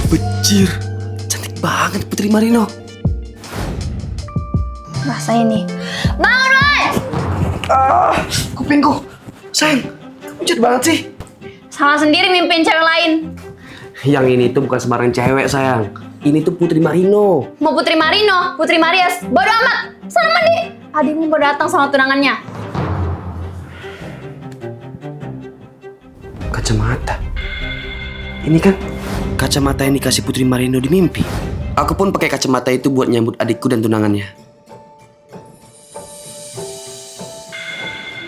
Bejir, cantik banget Putri Marino. Rasain nih. Bangun, Roy! Kupingku. Sayang, kamu jahat banget sih. Salah sendiri mimpin cewek lain. Yang ini tuh bukan sembarang cewek, sayang. Ini tuh Putri Marino. Mau Putri Marino, Putri Marias, bodo amat. Sana mandi. Adikmu mau datang sama tunangannya. Kacamata. Ini kan kacamata yang dikasih Putri Marino di mimpi. Aku pun pakai kacamata itu buat nyambut adikku dan tunangannya.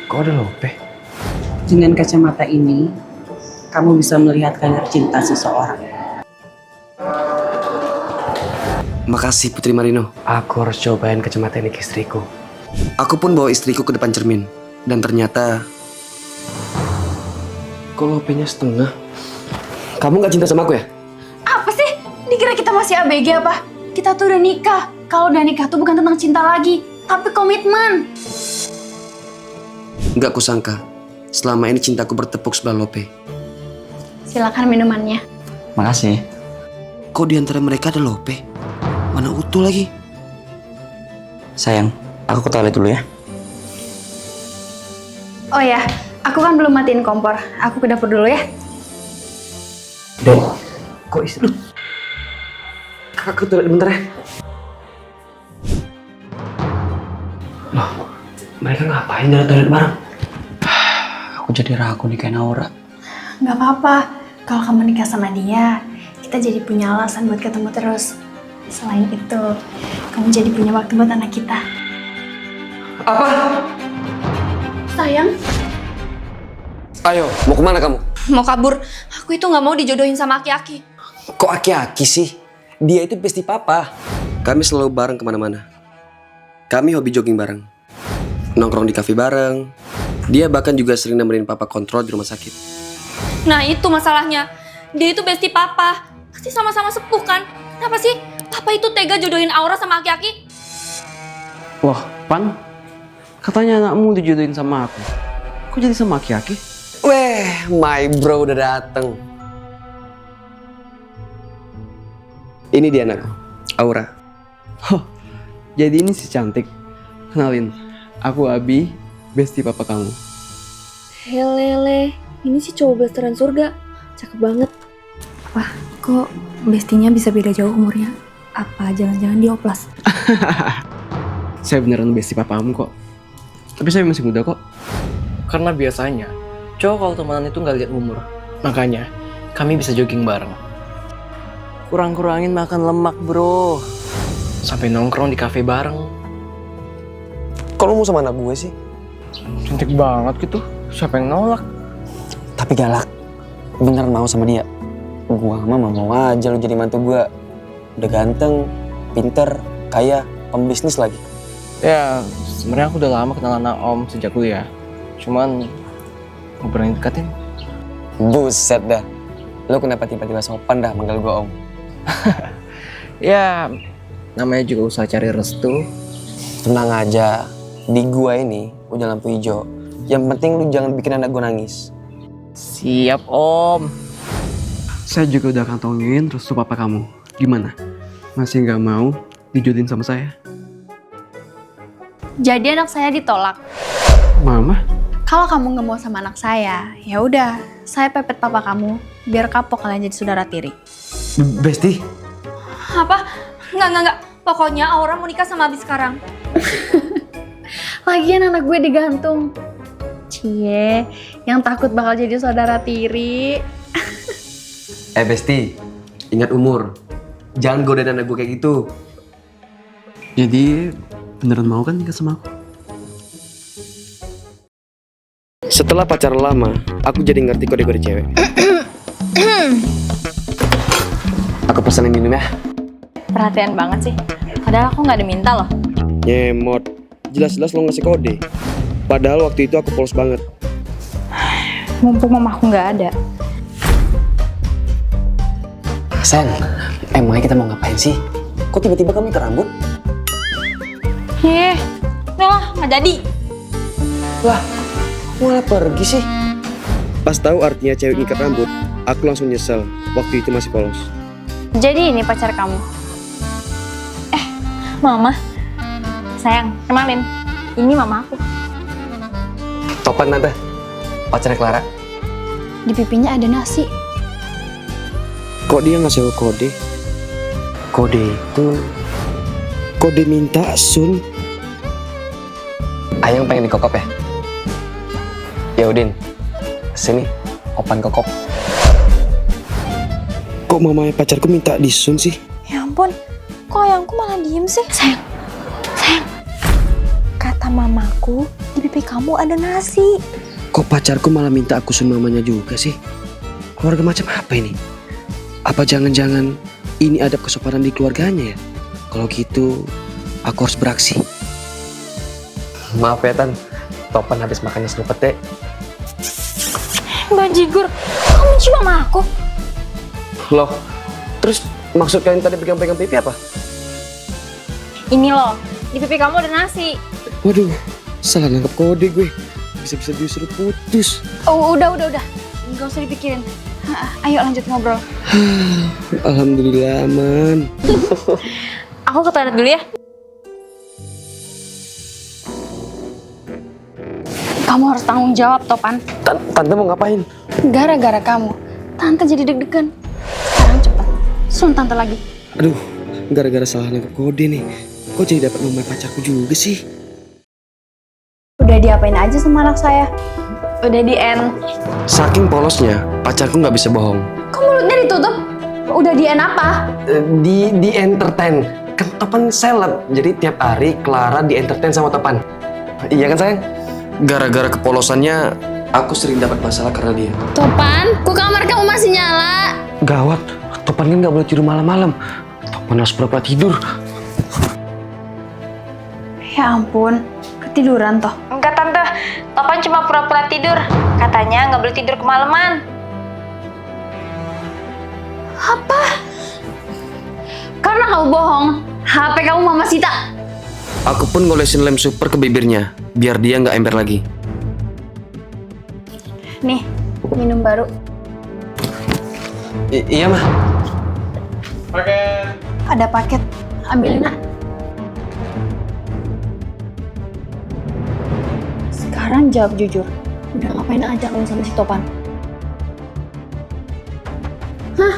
Kok ada Lope? Dengan kacamata ini, kamu bisa melihat kadar cinta seseorang. Makasih Putri Marino. Aku harus cobain kacamata ini ke istriku. Aku pun bawa istriku ke depan cermin. Dan ternyata... kok Lopenya setengah? Kamu gak cinta sama aku ya? Apa sih? Dikira kita masih ABG apa? Kita tuh udah nikah. Kalau udah nikah tuh bukan tentang cinta lagi, tapi komitmen. Gak kusangka, selama ini cintaku bertepuk sebelah Lope. Silakan minumannya. Makasih. Kok di antara mereka ada Lope? Mana utuh lagi? Sayang, aku ke toilet dulu ya. Oh ya, aku kan belum matiin kompor. Aku ke dapur dulu ya. Dek, kok istri lu? Kakak ke toilet bentar ya. Loh, mereka ngapain dari toilet bareng? Aku jadi ragu nih kayak Naura. Gak apa-apa. Kalau kamu nikah sama dia, kita jadi punya alasan buat ketemu terus. Selain itu, kamu jadi punya waktu buat anak kita. Apa? Sayang, Ayo, mau kemana kamu? Mau kabur. Aku itu nggak mau dijodohin sama aki-aki. Kok aki-aki sih? Dia itu besti papa. Kami selalu bareng kemana-mana. Kami hobi jogging bareng. Nongkrong di kafe bareng. Dia bahkan juga sering nemenin papa kontrol di rumah sakit. Nah itu masalahnya. Dia itu bestie papa. Pasti sama-sama sepuh kan? Kenapa sih papa itu tega jodohin Aura sama aki-aki? Loh, Pan, katanya anakmu dijodohin sama aku. Kok jadi sama aki-aki? Weh, my bro udah dateng. Ini dia anakku, Aura. Huh, jadi ini si cantik. Kenalin, aku Abi, bestie papa kamu. Helele, ini sih cowok blasteran surga. Cakep banget. wah kok bestinya bisa beda jauh umurnya? Apa jangan-jangan dia oplas? Saya beneran bestie papamu kok. Tapi saya masih muda kok. Karena biasanya cowok kalau temenan itu nggak lihat umur. Makanya kami bisa jogging bareng. Kurang-kurangin makan lemak, bro. Sampai nongkrong di kafe bareng. Kalau mau sama anak gue sih? Cantik banget gitu. Siapa yang nolak? Tapi galak. Beneran mau sama dia? Gua mah mau aja lu jadi mantu gua. Udah ganteng, pinter, kaya, pembisnis lagi. Ya, sebenarnya aku udah lama kenal anak Om sejak kuliah. Cuman gak berani deketin. Buset dah. Lu kenapa tiba-tiba sopan dah manggil gua Om? Ya, namanya juga usaha cari restu. Tenang aja. Di gua ini udah lampu hijau. Yang penting lu jangan bikin anak gua nangis. Siap Om. Saya juga udah kantongin restu papa kamu. Gimana? Masih nggak mau dijodohin sama saya? Jadi anak saya ditolak. Mama? Kalau kamu nggak mau sama anak saya, ya udah, saya pepet papa kamu biar kapok kalian jadi saudara tiri. Besti? Apa? Nggak. Pokoknya Aura mau nikah sama Abi sekarang. Lagian anak gue digantung. Cie, yang takut bakal jadi saudara tiri. Besti, ingat umur. Jangan godain anak gue kayak gitu. Jadi beneran mau kan nikah sama aku? Setelah pacaran lama, aku jadi ngerti kode-kode cewek. Aku pesanin minum ya. Perhatian banget sih. Padahal aku nggak diminta loh. Nyemot. Jelas-jelas lo ngasih kode. Padahal waktu itu aku polos banget. Mumpung mamaku nggak ada. Sayang, emangnya kita mau ngapain sih? Kok tiba-tiba kamu ikat rambut? Wah, nggak jadi. Lah, malah pergi sih? Pas tahu artinya cewek ikat rambut, aku langsung nyesel. Waktu itu masih polos. Jadi ini pacar kamu? Mama. Sayang, kenalin. Ini mama aku. Topan tante, pacarnya Clara. Di pipinya ada nasi. Kok dia ngasih aku kode? Kode itu... Kode minta Sun. Ayang pengen dikokop ya? Ya Udin, sini, Opan kokop. Kok mamanya pacarku minta disun sih? Ya ampun, kok ayangku malah diem sih? Sayang, kata mamaku, di pipi kamu ada nasi. Kok pacarku malah minta aku sun mamanya juga sih? Keluarga macam apa ini? Apa jangan-jangan ini adab kesopanan di keluarganya ya? Kalau gitu, aku harus beraksi. Maaf ya Tan, Topan habis makannya es pete. Bajigur, kamu cium sama aku? Loh, terus maksud kalian tadi pegang-pegang pipi apa? Ini loh, di pipi kamu ada nasi. Waduh, salah nangkep kode gue. Bisa-bisa disuruh putus. Oh, udah. Gak usah dipikirin. Ayo lanjut ngobrol. Alhamdulillah aman. Aku ke toilet dulu ya. Kamu harus tanggung jawab, Topan. Tante mau ngapain? Gara-gara kamu, Tante jadi deg-degan. Sekarang cepat, sun Tante lagi. Aduh, gara-gara salah nangkep kode nih. Kok jadi dapat nomor pacarku juga sih? Udah diapain aja sama anak saya? Udah di end. Saking polosnya, pacarku nggak bisa bohong. Kok mulutnya ditutup? Udah di end apa? Di entertain. Kan Topan seleb, jadi tiap hari Clara di entertain sama Topan. Iya kan sayang? Gara-gara kepolosannya, aku sering dapat masalah karena dia. Topan, kok kamar kamu masih nyala? Gawat, Topan kan nggak boleh tidur malam-malam. Topan harus pura-pura tidur. Ya ampun, ketiduran toh. Enggak, Tante. Topan cuma pura-pura tidur. Katanya nggak boleh tidur kemalaman. Apa? Karena kamu bohong, HP kamu Mama Sita. Aku pun ngolesin lem super ke bibirnya, biar dia nggak ember lagi. Nih, minum baru. Iya mah. Ada paket, ambilin nak. Sekarang jawab jujur. Udah ngapain aja kamu sama si Topan? Hah?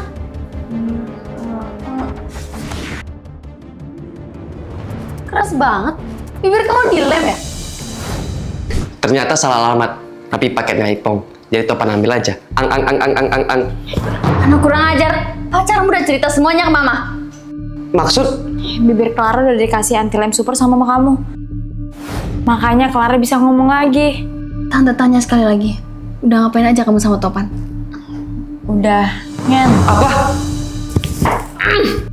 Keras banget. Bibir kamu dilem ya? Ternyata salah alamat, tapi paketnya iPhone. Jadi Topan ambil aja. Ang. Anak kurang ajar. Pacarmu udah cerita semuanya ke Mama. Maksud? Bibir Clara udah dikasih anti lem super sama mama kamu. Makanya Clara bisa ngomong lagi. Tante tanya sekali lagi. Udah ngapain aja kamu sama Topan? Udah, Ngen. Apa?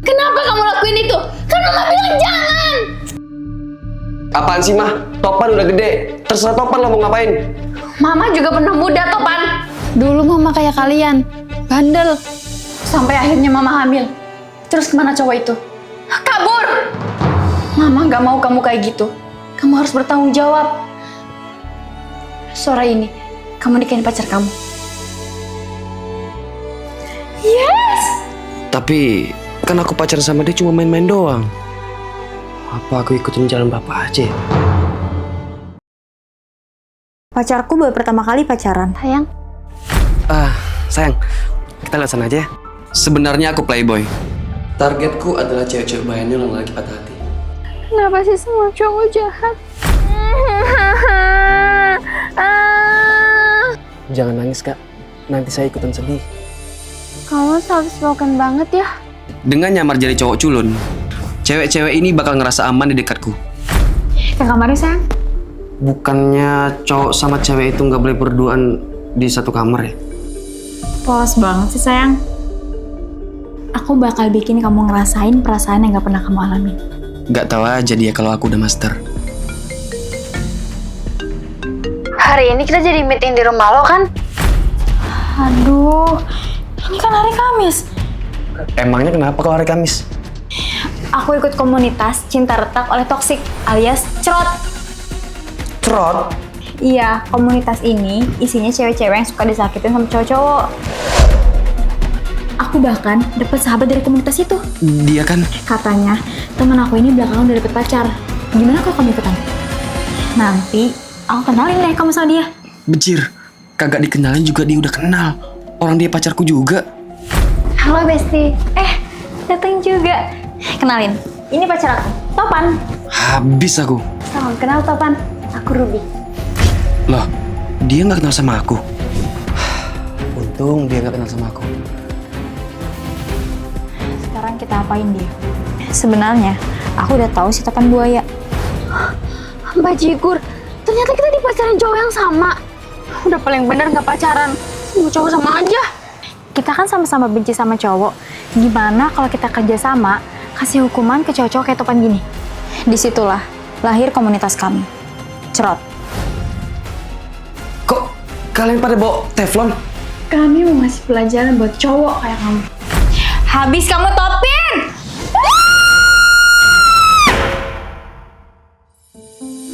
Kenapa kamu lakuin itu? Kan Mama bilang jangan. Apaan sih mah? Topan udah gede. Terserah Topan lah mau ngapain. Mama juga pernah muda, Topan. Dulu Mama kayak kalian, bandel. Sampai akhirnya Mama hamil. Terus kemana cowok itu? Kabur! Mama gak mau kamu kayak gitu. Kamu harus bertanggung jawab. Sore ini, kamu nikahin pacar kamu. Yes! Tapi kan aku pacaran sama dia cuma main-main doang. Apa aku ikutin jalan bapak aja? Pacarku baru pertama kali pacaran. Sayang, Sayang, kita lihat sana aja ya. Sebenarnya aku playboy. Targetku adalah cewek-cewek bayangnya yang lagi patah hati. kenapa sih semua cowok jahat? Jangan nangis, Kak. Nanti saya ikutan sedih. Kamu soft spoken banget ya. Dengan nyamar jadi cowok culun, cewek-cewek ini bakal ngerasa aman di dekatku. Ke kamarnya, sayang. Bukannya cowok sama cewek itu nggak boleh berduaan di satu kamar ya? Polos banget sih, sayang. Aku bakal bikin kamu ngerasain perasaan yang gak pernah kamu alami. Gak tahu aja dia kalau aku udah master. Hari ini kita jadi meeting di rumah lo kan? Aduh, ini kan hari Kamis. Emangnya kenapa kalau hari Kamis? Aku ikut komunitas Cinta Retak oleh Toxic alias Cerot. Trot? Iya, komunitas ini isinya cewek-cewek yang suka disakitin sama cowok-cowok. Aku Aku bahkan dapat sahabat dari komunitas itu. Dia kan... Katanya teman aku ini belakangan udah dapet pacar. Gimana kalau kamu ikutan? Nanti aku kenalin deh kamu sama dia. Bejir, kagak dikenalin juga dia udah kenal. Orang dia pacarku juga. Halo Besti. Datang juga. Kenalin, ini pacar aku, Topan. Habis aku. Salam kenal Topan. Aku Ruby. Loh, dia nggak kenal sama aku. Untung dia nggak kenal sama aku. Sekarang kita apain dia? Sebenarnya aku udah tahu si Topan buaya. Mbak Jigur, ternyata kita dipacaran cowok yang sama. Udah paling bener nggak pacaran. Semua cowok sama aja. Kita kan sama-sama benci sama cowok. Gimana kalau kita kerjasama kasih hukuman ke cowok-cowok kayak Topan gini? Disitulah lahir komunitas kami. Cerot. Kok kalian pada bawa teflon? Kami mau ngasih pelajaran buat cowok kayak kamu. Habis kamu Topin!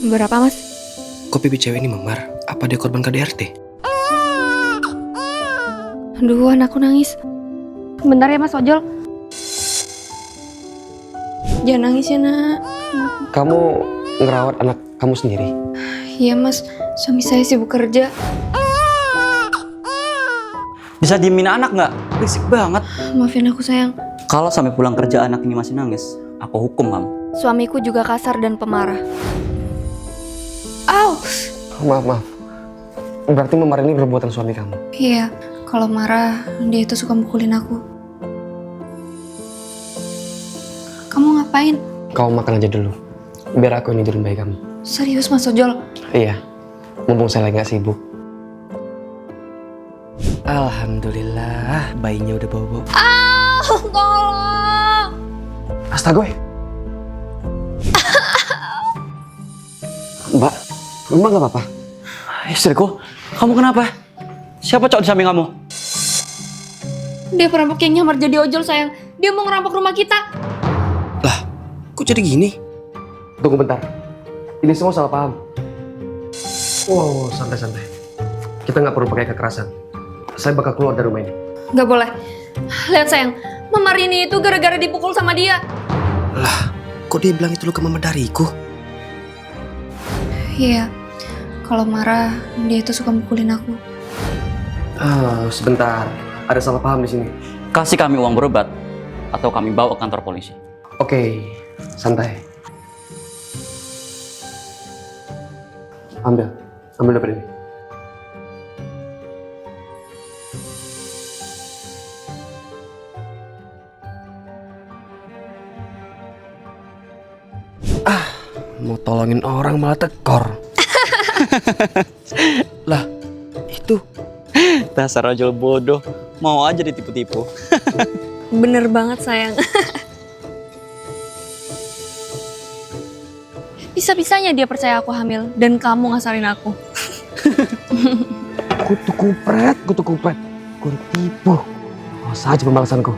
Berapa, Mas? Kok pipi cewek ini memar? Apa dia korban KDRT? Aduh, anakku nangis. Bentar ya, Mas Ojol. Jangan nangis ya, Nak. Kamu ngerawat anak kamu sendiri? Iya, Mas. Suami saya sibuk kerja. Bisa diemin anak nggak? Berisik banget. Maafin aku, sayang. Kalau sampai pulang kerja anak ini masih nangis, aku hukum kamu. Suamiku juga kasar dan pemarah. Au! Maaf. Berarti memar ini perbuatan suami kamu? Iya, kalau marah, dia itu suka mukulin aku. Kamu ngapain? Kau makan aja dulu. Biar aku yang tidurin bayi kamu. Serius, Mas Ojol? Iya, mumpung saya lagi gak sibuk. Alhamdulillah, bayinya udah bobo. Tolong! Astaga, Mbak gak apa-apa? Istriku, kamu kenapa? Siapa cowok di samping kamu? Dia perampok yang nyamar jadi ojol, sayang. Dia mau ngerampok rumah kita. Lah, kok jadi gini? Tunggu bentar. Ini semua salah paham. Wow, santai-santai. Kita nggak perlu pakai kekerasan. Saya bakal keluar dari rumah ini. Gak boleh. Lihat, sayang. Mama Rini itu gara-gara dipukul sama dia. Lah, kok dia bilang itu lu ke mama dariku? Iya. Kalau marah, dia itu suka mukulin aku. Sebentar. Ada salah paham di sini. Kasih kami uang berobat, atau kami bawa ke kantor polisi. Oke, santai. Ambil dompet ini. Mau tolongin orang malah tekor. Lah, itu Dasar ojol bodoh, mau aja ditipu-tipu. Bener banget, sayang. Bisa-bisanya dia percaya aku hamil dan kamu ngasarin aku. kutu kupret. Gue ditipu. Awas aja pembalasanku.